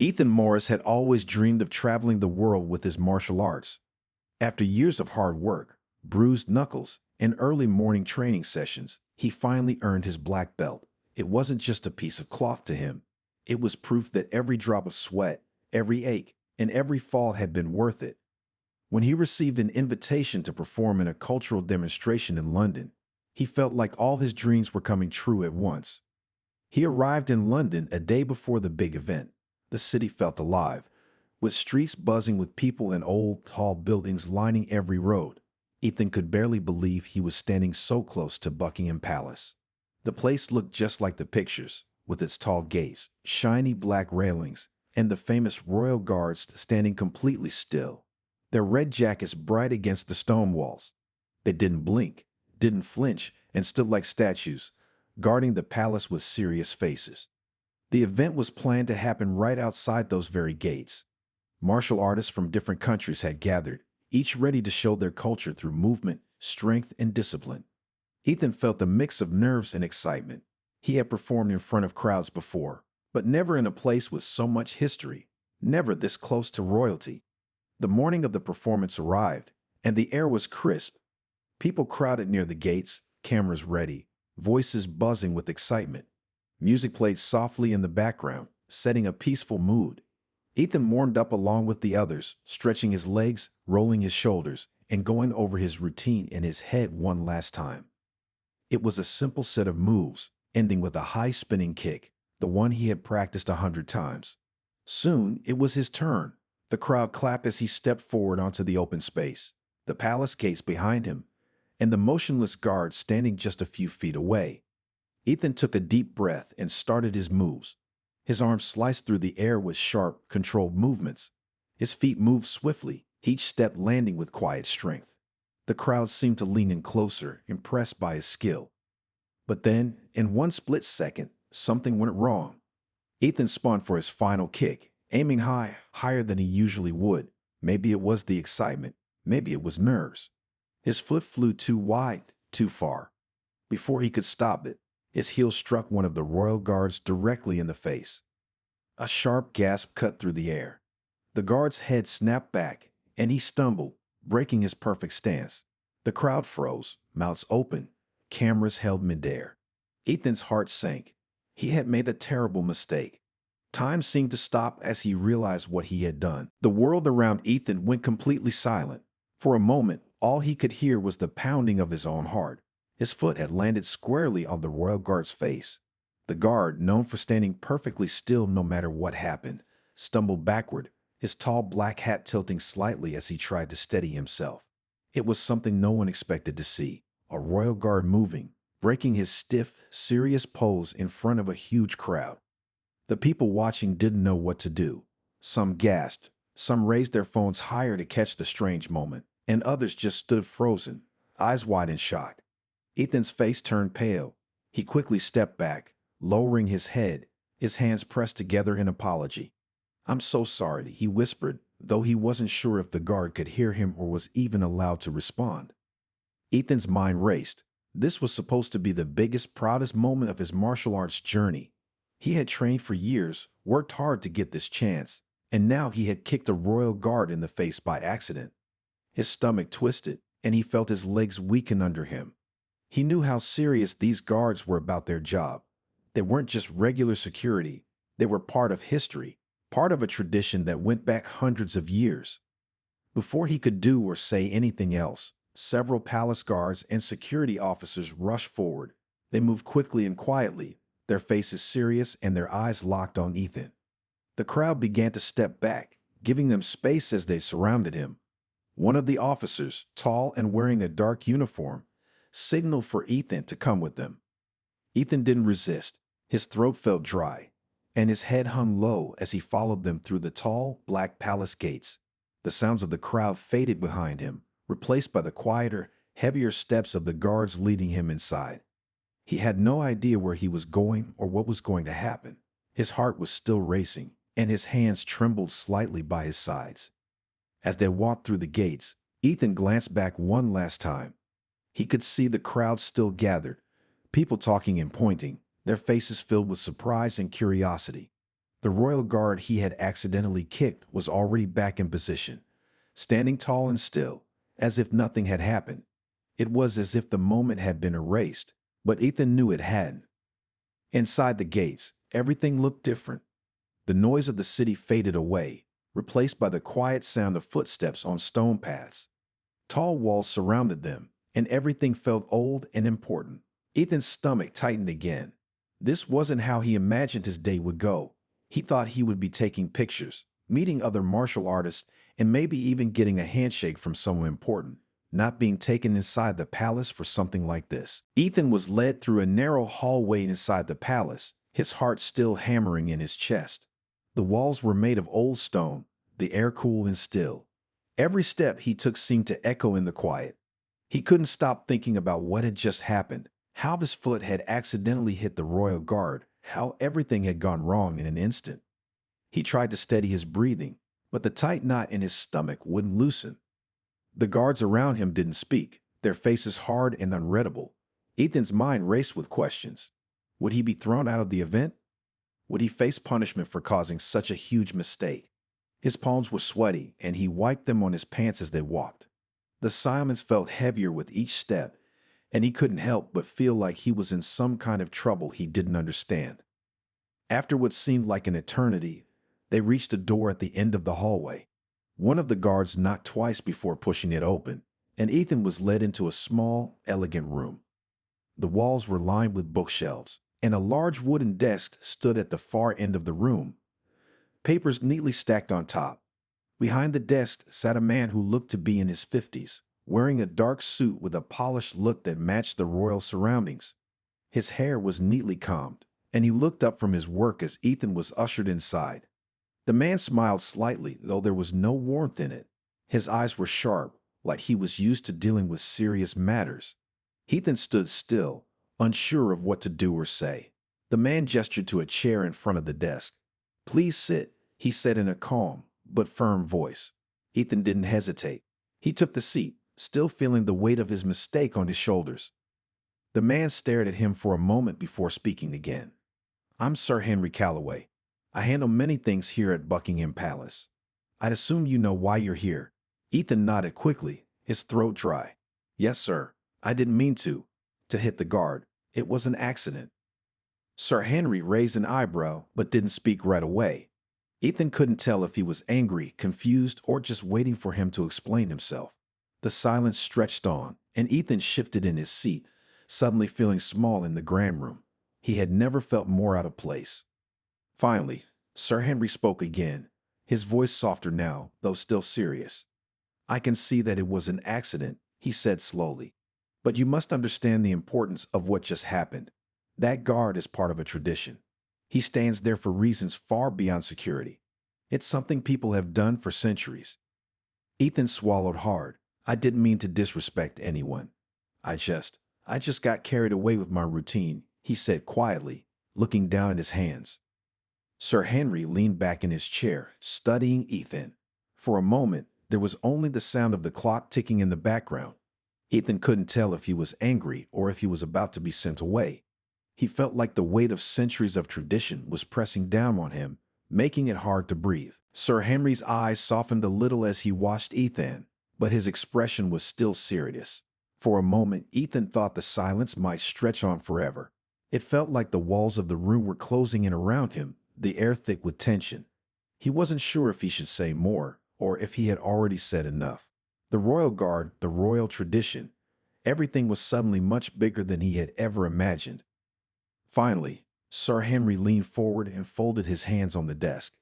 Ethan Morris had always dreamed of traveling the world with his martial arts. After years of hard work, bruised knuckles, and early morning training sessions, he finally earned his black belt. It wasn't just a piece of cloth to him. It was proof that every drop of sweat, every ache, and every fall had been worth it. When he received an invitation to perform in a cultural demonstration in London, he felt like all his dreams were coming true at once. He arrived in London a day before the big event. The city felt alive, with streets buzzing with people and old, tall buildings lining every road. Ethan could barely believe he was standing so close to Buckingham Palace. The place looked just like the pictures, with its tall gates, shiny black railings, and the famous royal guards standing completely still, their red jackets bright against the stone walls. They didn't blink, didn't flinch, and stood like statues, guarding the palace with serious faces. The event was planned to happen right outside those very gates. Martial artists from different countries had gathered, each ready to show their culture through movement, strength, and discipline. Ethan felt a mix of nerves and excitement. He had performed in front of crowds before, but never in a place with so much history, never this close to royalty. The morning of the performance arrived, and the air was crisp. People crowded near the gates, cameras ready, voices buzzing with excitement. Music played softly in the background, setting a peaceful mood. Ethan warmed up along with the others, stretching his legs, rolling his shoulders, and going over his routine in his head one last time. It was a simple set of moves, ending with a high spinning kick, the one he had practiced 100 times. Soon, it was his turn. The crowd clapped as he stepped forward onto the open space, the palace gates behind him, and the motionless guards standing just a few feet away. Ethan took a deep breath and started his moves. His arms sliced through the air with sharp, controlled movements. His feet moved swiftly, each step landing with quiet strength. The crowd seemed to lean in closer, impressed by his skill. But then, in one split second, something went wrong. Ethan spun for his final kick, aiming high, higher than he usually would. Maybe it was the excitement, maybe it was nerves. His foot flew too wide, too far. Before he could stop it, his heel struck one of the royal guards directly in the face. A sharp gasp cut through the air. The guard's head snapped back, and he stumbled, breaking his perfect stance. The crowd froze, mouths open, cameras held midair. Ethan's heart sank. He had made a terrible mistake. Time seemed to stop as he realized what he had done. The world around Ethan went completely silent. For a moment, all he could hear was the pounding of his own heart. His foot had landed squarely on the royal guard's face. The guard, known for standing perfectly still no matter what happened, stumbled backward, his tall black hat tilting slightly as he tried to steady himself. It was something no one expected to see, a royal guard moving, breaking his stiff, serious pose in front of a huge crowd. The people watching didn't know what to do. Some gasped, some raised their phones higher to catch the strange moment, and others just stood frozen, eyes wide in shock. Ethan's face turned pale. He quickly stepped back, lowering his head, his hands pressed together in apology. "I'm so sorry," he whispered, though he wasn't sure if the guard could hear him or was even allowed to respond. Ethan's mind raced. This was supposed to be the biggest, proudest moment of his martial arts journey. He had trained for years, worked hard to get this chance, and now he had kicked a royal guard in the face by accident. His stomach twisted, and he felt his legs weaken under him. He knew how serious these guards were about their job. They weren't just regular security. They were part of history, part of a tradition that went back hundreds of years. Before he could do or say anything else, several palace guards and security officers rushed forward. They moved quickly and quietly, their faces serious and their eyes locked on Ethan. The crowd began to step back, giving them space as they surrounded him. One of the officers, tall and wearing a dark uniform, signaled for Ethan to come with them. Ethan didn't resist. His throat felt dry, and his head hung low as he followed them through the tall, black palace gates. The sounds of the crowd faded behind him, replaced by the quieter, heavier steps of the guards leading him inside. He had no idea where he was going or what was going to happen. His heart was still racing, and his hands trembled slightly by his sides. As they walked through the gates, Ethan glanced back one last time. He could see the crowd still gathered, people talking and pointing, their faces filled with surprise and curiosity. The royal guard he had accidentally kicked was already back in position, standing tall and still, as if nothing had happened. It was as if the moment had been erased, but Ethan knew it hadn't. Inside the gates, everything looked different. The noise of the city faded away, replaced by the quiet sound of footsteps on stone paths. Tall walls surrounded them, and everything felt old and important. Ethan's stomach tightened again. This wasn't how he imagined his day would go. He thought he would be taking pictures, meeting other martial artists, and maybe even getting a handshake from someone important, not being taken inside the palace for something like this. Ethan was led through a narrow hallway inside the palace, his heart still hammering in his chest. The walls were made of old stone, the air cool and still. Every step he took seemed to echo in the quiet. He couldn't stop thinking about what had just happened, how his foot had accidentally hit the royal guard, how everything had gone wrong in an instant. He tried to steady his breathing, but the tight knot in his stomach wouldn't loosen. The guards around him didn't speak, their faces hard and unreadable. Ethan's mind raced with questions. Would he be thrown out of the event? Would he face punishment for causing such a huge mistake? His palms were sweaty, and he wiped them on his pants as they walked. The silence felt heavier with each step, and he couldn't help but feel like he was in some kind of trouble he didn't understand. After what seemed like an eternity, they reached a door at the end of the hallway. One of the guards knocked twice before pushing it open, and Ethan was led into a small, elegant room. The walls were lined with bookshelves, and a large wooden desk stood at the far end of the room, papers neatly stacked on top. Behind the desk sat a man who looked to be in his 50s, wearing a dark suit with a polished look that matched the royal surroundings. His hair was neatly combed, and he looked up from his work as Ethan was ushered inside. The man smiled slightly, though there was no warmth in it. His eyes were sharp, like he was used to dealing with serious matters. Ethan stood still, unsure of what to do or say. The man gestured to a chair in front of the desk. "Please sit," he said in a calm but firm voice. Ethan didn't hesitate. He took the seat, still feeling the weight of his mistake on his shoulders. The man stared at him for a moment before speaking again. "I'm Sir Henry Calloway. I handle many things here at Buckingham Palace. I'd assume you know why you're here." Ethan nodded quickly, his throat dry. "Yes, sir. I didn't mean to hit the guard. It was an accident." Sir Henry raised an eyebrow but didn't speak right away. Ethan couldn't tell if he was angry, confused, or just waiting for him to explain himself. The silence stretched on, and Ethan shifted in his seat, suddenly feeling small in the grand room. He had never felt more out of place. Finally, Sir Henry spoke again, his voice softer now, though still serious. "I can see that it was an accident," he said slowly. "But you must understand the importance of what just happened. That guard is part of a tradition. He stands there for reasons far beyond security. It's something people have done for centuries." Ethan swallowed hard. "I didn't mean to disrespect anyone. I just got carried away with my routine," he said quietly, looking down at his hands. Sir Henry leaned back in his chair, studying Ethan. For a moment, there was only the sound of the clock ticking in the background. Ethan couldn't tell if he was angry or if he was about to be sent away. He felt like the weight of centuries of tradition was pressing down on him, making it hard to breathe. Sir Henry's eyes softened a little as he watched Ethan, but his expression was still serious. For a moment, Ethan thought the silence might stretch on forever. It felt like the walls of the room were closing in around him, the air thick with tension. He wasn't sure if he should say more, or if he had already said enough. The royal guard, the royal tradition, everything was suddenly much bigger than he had ever imagined. Finally, Sir Henry leaned forward and folded his hands on the desk.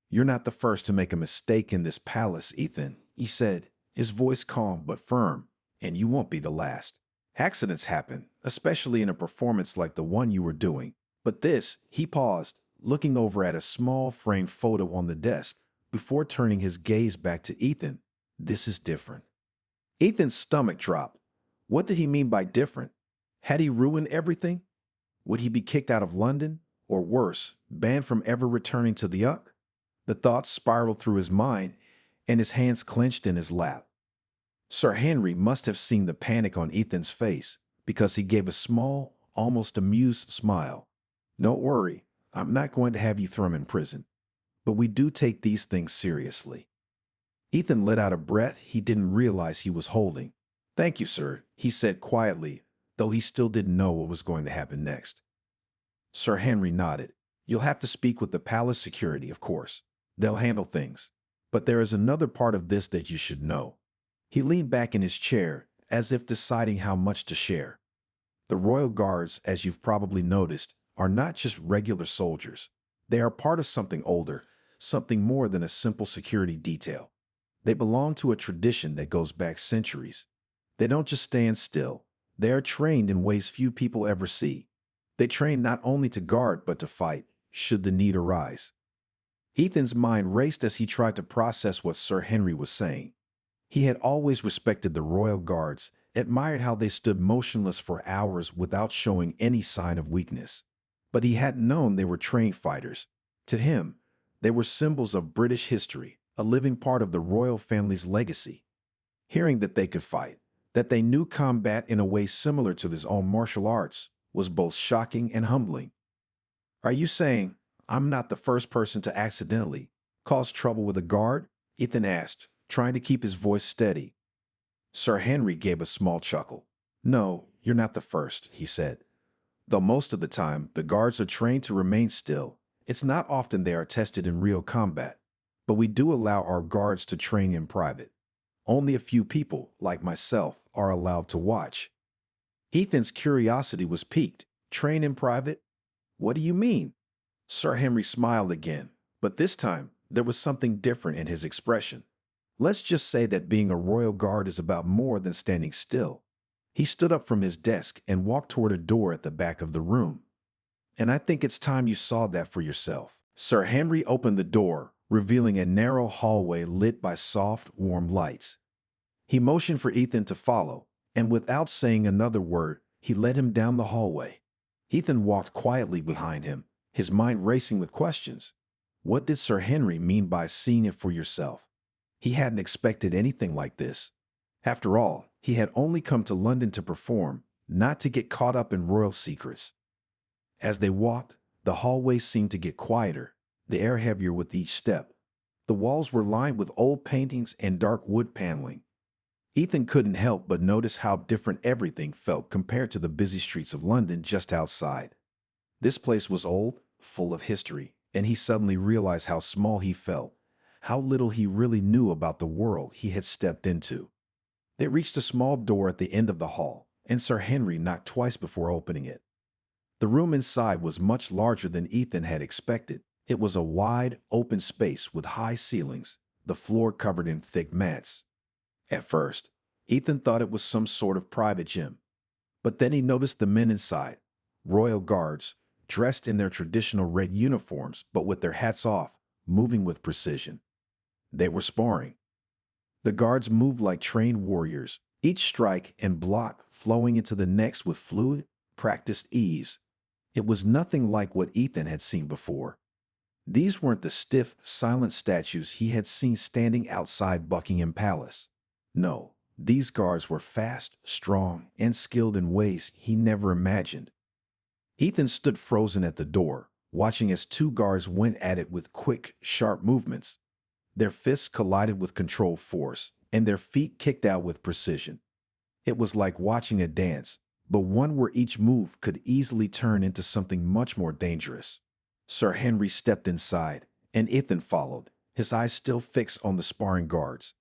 "You're not the first to make a mistake in this palace, Ethan," he said, his voice calm but firm, "and you won't be the last. Accidents happen, especially in a performance like the one you were doing. But this," he paused, looking over at a small framed photo on the desk, before turning his gaze back to Ethan, "this is different." Ethan's stomach dropped. What did he mean by different? Had he ruined everything? Would he be kicked out of London? Or worse, banned from ever returning to the Uck? The thoughts spiraled through his mind, and his hands clenched in his lap. Sir Henry must have seen the panic on Ethan's face, because he gave a small, almost amused smile. "Don't worry, I'm not going to have you thrown in prison. but we do take these things seriously." Ethan let out a breath he didn't realize he was holding. "Thank you, sir," he said quietly, though he still didn't know what was going to happen next. Sir Henry nodded. "You'll have to speak with the palace security, of course. They'll handle things. But there is another part of this that you should know." He leaned back in his chair, as if deciding how much to share. "The royal guards, as you've probably noticed, are not just regular soldiers. They are part of something older, something more than a simple security detail. They belong to a tradition that goes back centuries. They don't just stand still. They are trained in ways few people ever see. They train not only to guard, but to fight, should the need arise." Ethan's mind raced as he tried to process what Sir Henry was saying. He had always respected the royal guards, admired how they stood motionless for hours without showing any sign of weakness. But he hadn't known they were trained fighters. To him, they were symbols of British history, a living part of the royal family's legacy. Hearing that they could fight, that they knew combat in a way similar to his own martial arts, was both shocking and humbling. "Are you saying I'm not the first person to accidentally cause trouble with a guard?" Ethan asked, trying to keep his voice steady. Sir Henry gave a small chuckle. "No, you're not the first," he said. "Though most of the time the guards are trained to remain still, it's not often they are tested in real combat. But we do allow our guards to train in private. Only a few people, like myself, are allowed to watch." Ethan's curiosity was piqued. "Train in private? What do you mean?" Sir Henry smiled again, but this time there was something different in his expression. "Let's just say that being a royal guard is about more than standing still." He stood up from his desk and walked toward a door at the back of the room. "And I think it's time you saw that for yourself." Sir Henry opened the door, revealing a narrow hallway lit by soft, warm lights. He motioned for Ethan to follow, and without saying another word, he led him down the hallway. Ethan walked quietly behind him, his mind racing with questions. What did Sir Henry mean by seeing it for yourself? He hadn't expected anything like this. After all, he had only come to London to perform, not to get caught up in royal secrets. As they walked, the hallway seemed to get quieter, the air heavier with each step. The walls were lined with old paintings and dark wood paneling. Ethan couldn't help but notice how different everything felt compared to the busy streets of London just outside. This place was old, full of history, and he suddenly realized how small he felt, how little he really knew about the world he had stepped into. They reached a small door at the end of the hall, and Sir Henry knocked twice before opening it. The room inside was much larger than Ethan had expected. It was a wide, open space with high ceilings, the floor covered in thick mats. At first, Ethan thought it was some sort of private gym. But then he noticed the men inside, royal guards, dressed in their traditional red uniforms but with their hats off, moving with precision. They were sparring. The guards moved like trained warriors, each strike and block flowing into the next with fluid, practiced ease. It was nothing like what Ethan had seen before. These weren't the stiff, silent statues he had seen standing outside Buckingham Palace. No, these guards were fast, strong, and skilled in ways he never imagined. Ethan stood frozen at the door, watching as two guards went at it with quick, sharp movements. Their fists collided with controlled force, and their feet kicked out with precision. It was like watching a dance, but one where each move could easily turn into something much more dangerous. Sir Henry stepped inside, and Ethan followed, his eyes still fixed on the sparring guards.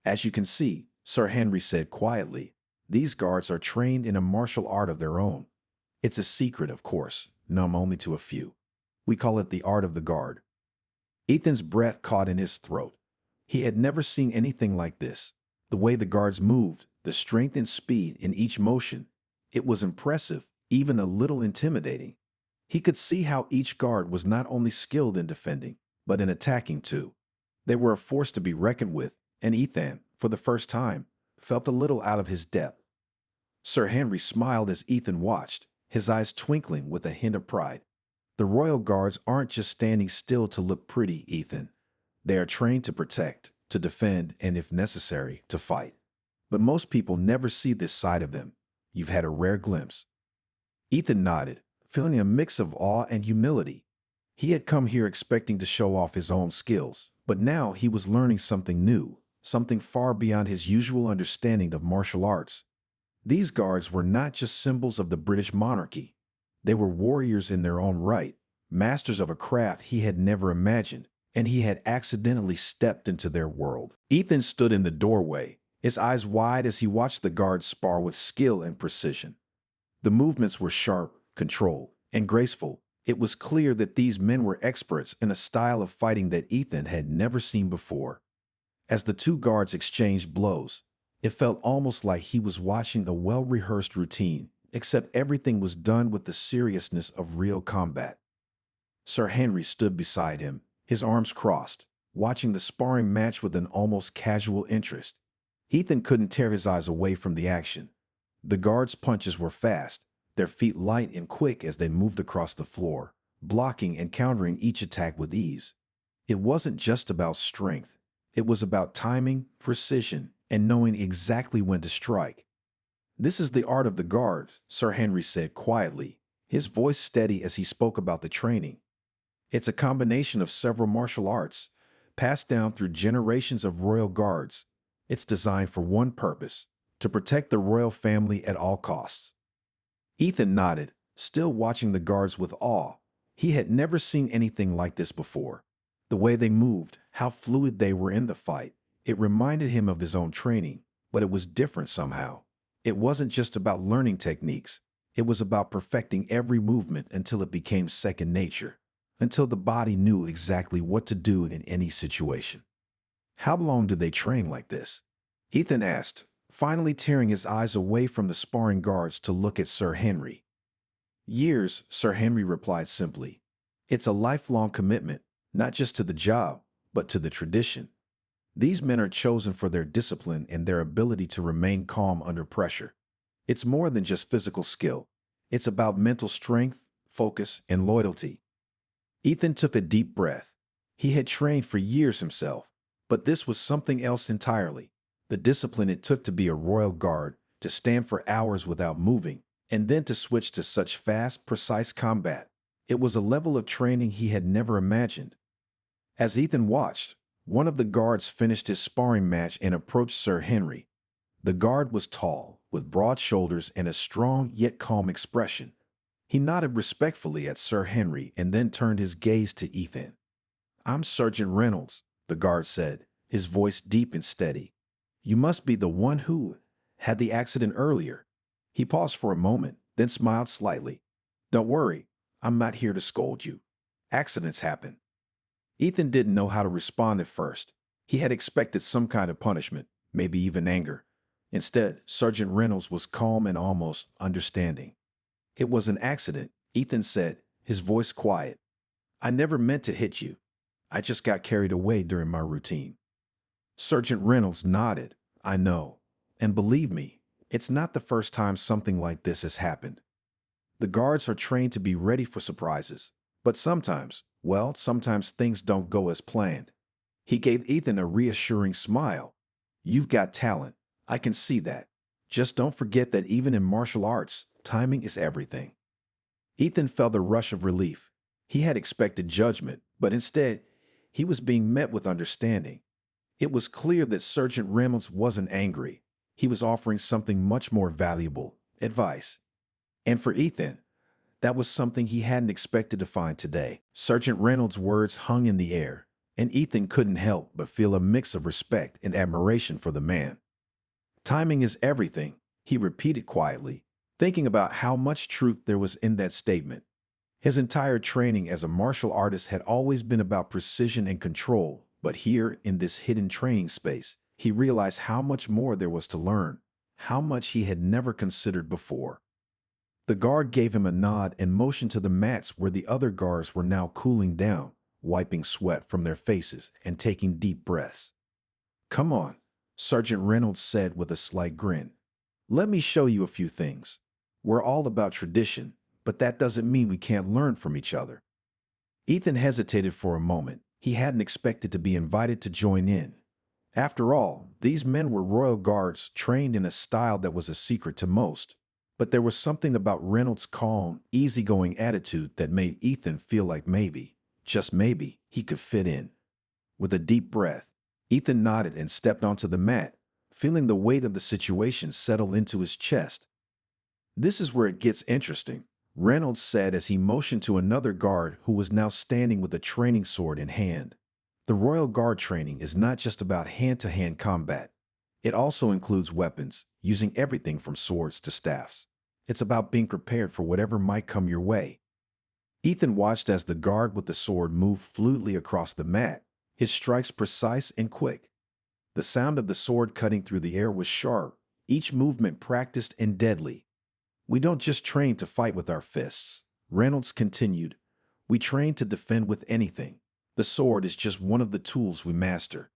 "As you can see," Sir Henry said quietly, "these guards are trained in a martial art of their own. It's a secret, of course, known only to a few. We call it the art of the guard." Ethan's breath caught in his throat. He had never seen anything like this. The way the guards moved, the strength and speed in each motion, it was impressive, even a little intimidating. He could see how each guard was not only skilled in defending, but in attacking too. They were a force to be reckoned with, and Ethan, for the first time, felt a little out of his depth. Sir Henry smiled as Ethan watched, his eyes twinkling with a hint of pride. "The royal guards aren't just standing still to look pretty, Ethan. They are trained to protect, to defend, and if necessary, to fight. But most people never see this side of them. You've had a rare glimpse." Ethan nodded, feeling a mix of awe and humility. He had come here expecting to show off his own skills, but now he was learning something new, something far beyond his usual understanding of martial arts. These guards were not just symbols of the British monarchy. They were warriors in their own right, masters of a craft he had never imagined, and he had accidentally stepped into their world. Ethan stood in the doorway, his eyes wide as he watched the guards spar with skill and precision. The movements were sharp, controlled, and graceful. It was clear that these men were experts in a style of fighting that Ethan had never seen before. As the two guards exchanged blows, it felt almost like he was watching a well-rehearsed routine, except everything was done with the seriousness of real combat. Sir Henry stood beside him, his arms crossed, watching the sparring match with an almost casual interest. Ethan couldn't tear his eyes away from the action. The guards' punches were fast, their feet light and quick as they moved across the floor, blocking and countering each attack with ease. It wasn't just about strength. It was about timing, precision, and knowing exactly when to strike. "This is the art of the guard," Sir Henry said quietly, his voice steady as he spoke about the training. "It's a combination of several martial arts, passed down through generations of royal guards. It's designed for one purpose: to protect the royal family at all costs." Ethan nodded, still watching the guards with awe. He had never seen anything like this before. The way they moved, how fluid they were in the fight, it reminded him of his own training, but it was different somehow. It wasn't just about learning techniques. It was about perfecting every movement until it became second nature, until the body knew exactly what to do in any situation. "How long did they train like this?" Ethan asked, finally tearing his eyes away from the sparring guards to look at Sir Henry. "Years," Sir Henry replied simply. "It's a lifelong commitment, not just to the job, but to the tradition. These men are chosen for their discipline and their ability to remain calm under pressure. It's more than just physical skill. It's about mental strength, focus, and loyalty." Ethan took a deep breath. He had trained for years himself, but this was something else entirely. The discipline it took to be a royal guard, to stand for hours without moving, and then to switch to such fast, precise combat. It was a level of training he had never imagined. As Ethan watched, one of the guards finished his sparring match and approached Sir Henry. The guard was tall, with broad shoulders and a strong yet calm expression. He nodded respectfully at Sir Henry and then turned his gaze to Ethan. "I'm Sergeant Reynolds," the guard said, his voice deep and steady. "You must be the one who had the accident earlier." He paused for a moment, then smiled slightly. "Don't worry, I'm not here to scold you. Accidents happen." Ethan didn't know how to respond at first. He had expected some kind of punishment, maybe even anger. Instead, Sergeant Reynolds was calm and almost understanding. "It was an accident," Ethan said, his voice quiet. "I never meant to hit you. I just got carried away during my routine." Sergeant Reynolds nodded. "I know. And believe me, it's not the first time something like this has happened. The guards are trained to be ready for surprises. But sometimes things don't go as planned." He gave Ethan a reassuring smile. "You've got talent. I can see that. Just don't forget that even in martial arts, timing is everything." Ethan felt a rush of relief. He had expected judgment, but instead, he was being met with understanding. It was clear that Sergeant Reynolds wasn't angry. He was offering something much more valuable: advice. And for Ethan, that was something he hadn't expected to find today. Sergeant Reynolds' words hung in the air, and Ethan couldn't help but feel a mix of respect and admiration for the man. "Timing is everything," he repeated quietly, thinking about how much truth there was in that statement. His entire training as a martial artist had always been about precision and control, but here, in this hidden training space, he realized how much more there was to learn, how much he had never considered before. The guard gave him a nod and motioned to the mats where the other guards were now cooling down, wiping sweat from their faces and taking deep breaths. "Come on," Sergeant Reynolds said with a slight grin. "Let me show you a few things. We're all about tradition, but that doesn't mean we can't learn from each other." Ethan hesitated for a moment. He hadn't expected to be invited to join in. After all, these men were royal guards trained in a style that was a secret to most. But there was something about Reynolds' calm, easygoing attitude that made Ethan feel like maybe, just maybe, he could fit in. With a deep breath, Ethan nodded and stepped onto the mat, feeling the weight of the situation settle into his chest. This is where it gets interesting, Reynolds said as he motioned to another guard who was now standing with a training sword in hand. The Royal Guard training is not just about hand-to-hand combat. It also includes weapons, using everything from swords to staffs. It's about being prepared for whatever might come your way. Ethan watched as the guard with the sword moved fluidly across the mat, his strikes precise and quick. The sound of the sword cutting through the air was sharp, each movement practiced and deadly. We don't just train to fight with our fists, Reynolds continued. We train to defend with anything. The sword is just one of the tools we master.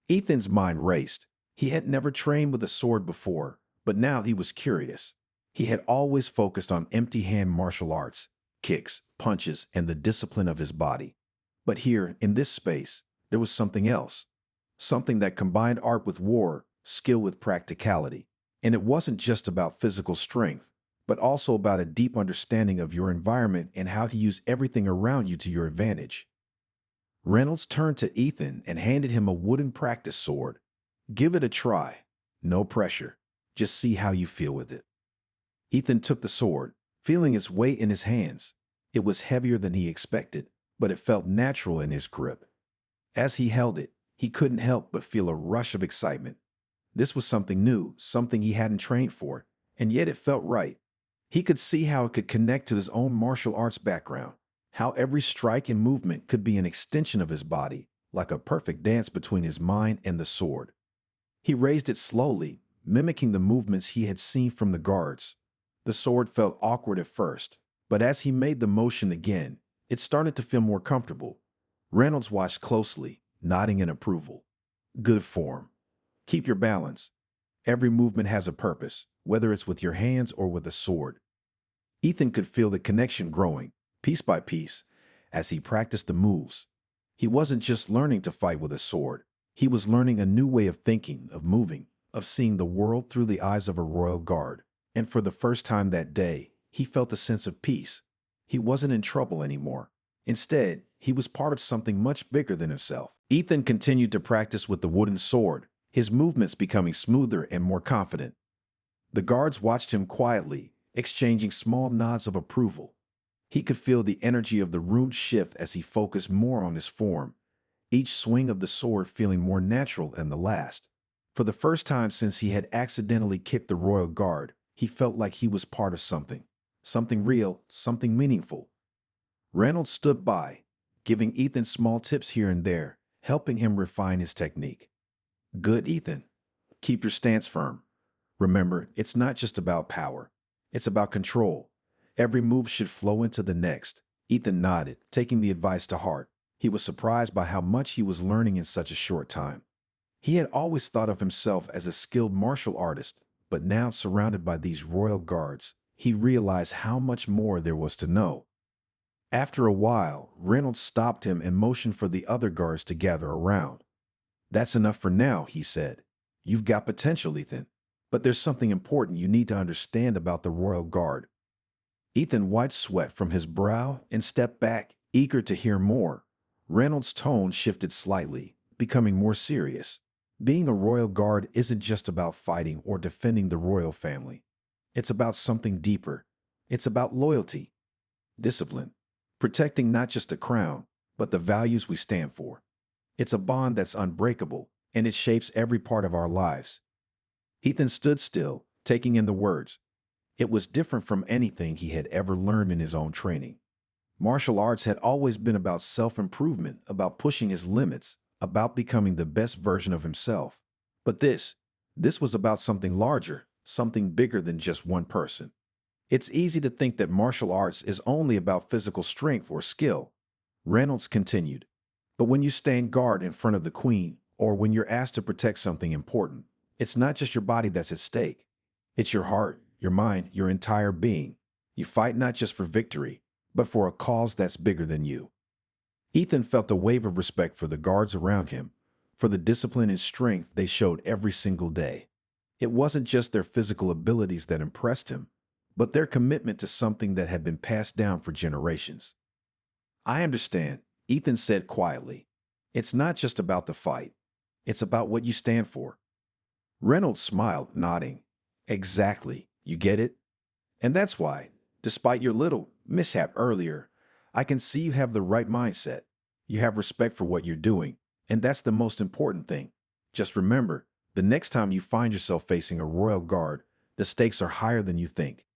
Ethan's mind raced. He had never trained with a sword before, but now he was curious. He had always focused on empty-hand martial arts, kicks, punches, and the discipline of his body. But here, in this space, there was something else. Something that combined art with war, skill with practicality. And it wasn't just about physical strength, but also about a deep understanding of your environment and how to use everything around you to your advantage. Reynolds turned to Ethan and handed him a wooden practice sword. Give it a try. No pressure. Just see how you feel with it. Ethan took the sword, feeling its weight in his hands. It was heavier than he expected, but it felt natural in his grip. As he held it, he couldn't help but feel a rush of excitement. This was something new, something he hadn't trained for, and yet it felt right. He could see how it could connect to his own martial arts background, how every strike and movement could be an extension of his body, like a perfect dance between his mind and the sword. He raised it slowly, mimicking the movements he had seen from the guards. The sword felt awkward at first, but as he made the motion again, it started to feel more comfortable. Reynolds watched closely, nodding in approval. Good form. Keep your balance. Every movement has a purpose, whether it's with your hands or with a sword. Ethan could feel the connection growing, piece by piece, as he practiced the moves. He wasn't just learning to fight with a sword. He was learning a new way of thinking, of moving, of seeing the world through the eyes of a royal guard. And for the first time that day, he felt a sense of peace. He wasn't in trouble anymore. Instead, he was part of something much bigger than himself. Ethan continued to practice with the wooden sword, his movements becoming smoother and more confident. The guards watched him quietly, exchanging small nods of approval. He could feel the energy of the room shift as he focused more on his form, each swing of the sword feeling more natural than the last. For the first time since he had accidentally kicked the royal guard, he felt like he was part of something real, something meaningful. Reynolds stood by, giving Ethan small tips here and there, helping him refine his technique. Good, Ethan. Keep your stance firm. Remember, it's not just about power. It's about control. Every move should flow into the next. Ethan nodded, taking the advice to heart. He was surprised by how much he was learning in such a short time. He had always thought of himself as a skilled martial artist, but now surrounded by these royal guards, he realized how much more there was to know. After a while, Reynolds stopped him and motioned for the other guards to gather around. That's enough for now, he said. You've got potential, Ethan. But there's something important you need to understand about the Royal Guard. Ethan wiped sweat from his brow and stepped back, eager to hear more. Reynolds' tone shifted slightly, becoming more serious. Being a Royal Guard isn't just about fighting or defending the royal family. It's about something deeper. It's about loyalty, discipline, protecting not just the crown, but the values we stand for. It's a bond that's unbreakable, and it shapes every part of our lives. Ethan stood still, taking in the words. It was different from anything he had ever learned in his own training. Martial arts had always been about self-improvement, about pushing his limits, about becoming the best version of himself. But this was about something larger, something bigger than just one person. It's easy to think that martial arts is only about physical strength or skill. Reynolds continued. But when you stand guard in front of the queen, or when you're asked to protect something important, it's not just your body that's at stake. It's your heart, your mind, your entire being. You fight not just for victory, but for a cause that's bigger than you. Ethan felt a wave of respect for the guards around him, for the discipline and strength they showed every single day. It wasn't just their physical abilities that impressed him, but their commitment to something that had been passed down for generations. I understand, Ethan said quietly. It's not just about the fight. It's about what you stand for. Reynolds smiled, nodding. Exactly. You get it? And that's why, despite your little mishap earlier, I can see you have the right mindset. You have respect for what you're doing, and that's the most important thing. Just remember, the next time you find yourself facing a royal guard, the stakes are higher than you think.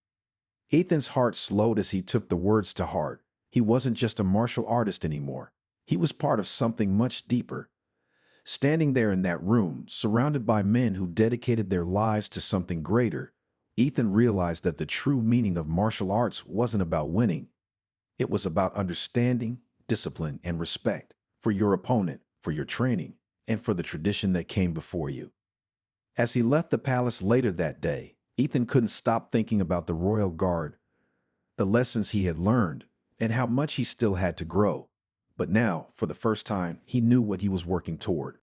Ethan's heart slowed as he took the words to heart. He wasn't just a martial artist anymore. He was part of something much deeper. Standing there in that room, surrounded by men who dedicated their lives to something greater, Ethan realized that the true meaning of martial arts wasn't about winning. It was about understanding, discipline, and respect for your opponent, for your training, and for the tradition that came before you. As he left the palace later that day, Ethan couldn't stop thinking about the royal guard, the lessons he had learned, and how much he still had to grow. But now, for the first time, he knew what he was working toward.